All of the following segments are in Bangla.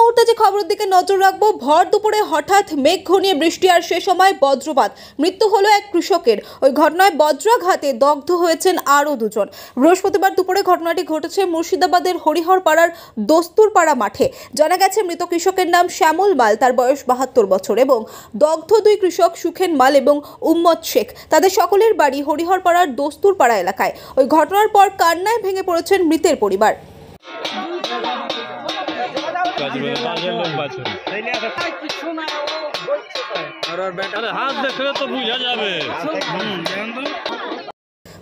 মুহূর্তে যে খবরের দিকে নজর রাখবো, ভর দুপুরে হঠাৎ মেঘ ঘনিয়ে বৃষ্টি আর সে সময় বজ্রপাত। মৃত্যু হলো এক কৃষকের। ওই ঘটনায় বজ্রাঘাতে দগ্ধ হয়েছেন আরও দুজন। বৃহস্পতিবার দুপুরে ঘটনাটি ঘটেছে মুর্শিদাবাদের হরিহরপাড়ার দস্তুরপাড়া মাঠে। জানা গেছে মৃত কৃষকের নাম শ্যামল মাল, তার বয়স 72 বছর এবং দগ্ধ দুই কৃষক সুখেন মাল এবং উম্মত শেখ। তাদের সকলের বাড়ি হরিহরপাড়ার দস্তুরপাড়া এলাকায়। ওই ঘটনার পর কান্নায় ভেঙে পড়েছেন মৃতের পরিবার।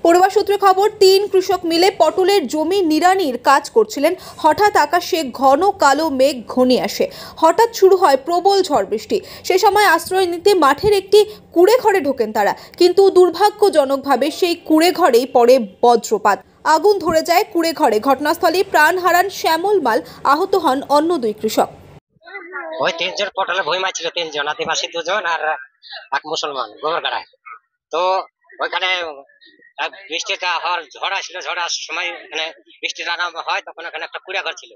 পরিবার সূত্রে খবর, 3 কৃষক মিলে পটলের জমি নিড়ানির কাজ করছিলেন। হঠাৎ আকাশে ঘন কালো মেঘ ঘনিয়ে আসে। হঠাৎ শুরু হয় প্রবল ঝড় বৃষ্টি। সে সময় আশ্রয় নিতে মাঠের একটি কুঁড়ে ঘরে ঢোকেন তারা, কিন্তু দুর্ভাগ্যজনকভাবে সেই কুঁড়ে ঘরেই পড়ে বজ্রপাত। আগুন ধরে যায় কুঁড়ে ঘরে। ঘটনাস্থলেই প্রাণ হারান শ্যামল মাল, আহত হন অন্য 2 কৃষক। ওই 3 জন পটলে ভূমি ছিল, 3 জন, আদিবাসী 2 জন আর এক মুসলমান গোবরগাড়ায়। তো ওইখানে বৃষ্টির ঝড় আসছিল, ঝড় আসার সময় এখানে বৃষ্টির আরাম হয়, তখন ওখানে একটা কুড়া ঘর ছিল।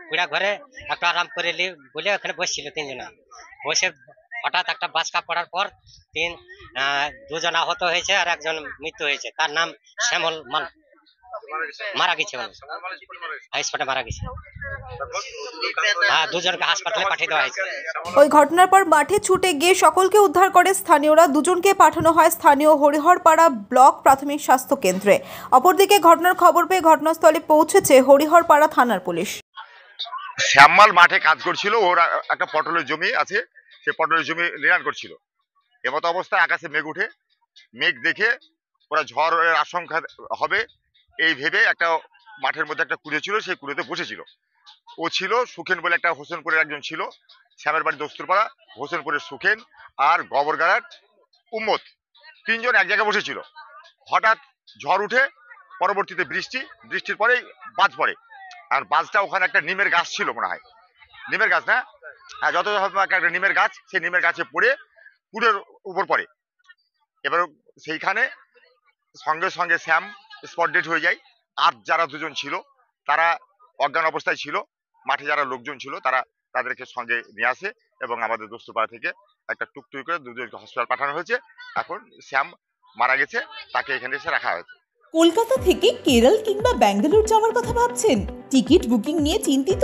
কুড়া ঘরে একটা আরাম করে বলে ওখানে বসছিল 3 জনা। বসে হঠাৎ একটা বাসকা পড়ার পর 2 জন আহত হয়েছে আর একজন মৃত্যু হয়েছে। তার নাম শ্যামল মাল, মারা গেছে, হাসপাতালে মারা গেছে। দুজনকে হাসপাতালে পাঠিয়ে দেওয়া হয়েছে। ওই ঘটনার পর মাঠে ছুটে গিয়ে সকলকে উদ্ধার করে স্থানীয়রা। দুজনকে পাঠানো হয় স্থানীয় হরিহরপাড়া ব্লক প্রাথমিক স্বাস্থ্য কেন্দ্রে। অপরদিকে ঘটনার খবর পেয়ে ঘটনাস্থলে পৌঁছেছে হরিহরপাড়া থানার পুলিশ। শ্যামল মাঠে কাজ করছিল, ওর একটা পটলের জমি আছে, সে পটলের জমি নিড়ান করছিল। এমতো অবস্থায় আকাশে মেঘ উঠে, মেঘ দেখে ওরা ঝড়ের আশঙ্কা হবে এই ভেবে একটা মাঠের মধ্যে একটা কুড়ে ছিল, সেই কুড়েতে বসেছিল। ও ছিল সুখেন বলে একটা হোসেনপুরের একজন ছিল, শ্যামের বাড়ি দস্তুরপাড়া, হোসেনপুরের সুখেন আর গোবরগাড়ার উম্মত, 3 জন এক জায়গায় বসেছিল। হঠাৎ ঝড় উঠে, পরবর্তীতে বৃষ্টির পরেই বাজ পড়ে। আর বাজটা ওখানে একটা নিমের গাছ ছিল, মনে হয় নিমের গাছ, না যত একটা নিমের গাছ, সেই নিমের গাছে পড়ে কুড়ের উপর পড়ে। এবার সেইখানে সঙ্গে সঙ্গে শ্যাম স্পট ডেড হয়ে যায়। আর যারা 2 জন ছিল তারা অজ্ঞান অবস্থায় ছিল। মাঠে যারা লোকজন ছিল তারা তাদেরকে সঙ্গে নিয়ে আসে এবং আমাদের দস্তুরপাড়া থেকে একটা টুকটুক করে 2 জনকে হসপিটাল পাঠানো হয়েছে। এখন শ্যাম মারা গেছে, তাকে এখানে এসে রাখা হয়েছে। কলকাতা থেকে কেরল কিংবা ব্যাঙ্গালোর যাওয়ার কথা ভাবছেন? টিকিট বুকিং নিয়ে চিন্তিত?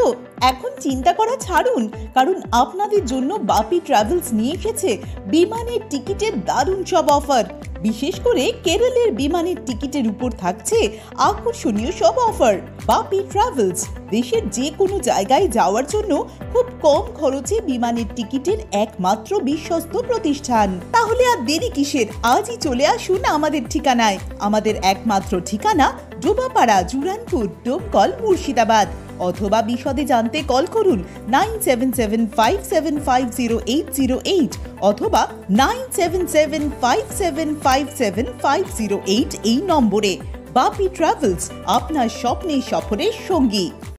এখন চিন্তা করা ছাড়ুন, কারণ আপনাদের জন্য বাপি ট্রাভেলস নিয়ে এসেছে বিমানের টিকিটের দারুণ সব অফার। বিশেষ করে কেরলের বিমানের টিকিটের উপর থাকছে আকর্ষণীয় সব অফার। বাপি ট্রাভেলস দেশের যে কোনো জায়গায় যাওয়ার জন্য খুব কম খরচে বিমানের টিকিটের একমাত্র বিশ্বস্ত প্রতিষ্ঠান। তাহলে আর দেরি কিসের? আজই চলে আসুন আমাদের ঠিকানায়। আমাদের একমাত্র ঠিকানা ডোবাপাড়া, জুরানপুর, ডোমকল, মুর্শিদাবাদ। অথবা বিশদে জানতে কল করুন 9775750808 অথবা 9775757508 এই নম্বরে। বাপি ট্রাভেলস, আপনার স্বপ্নের সফরের সঙ্গী।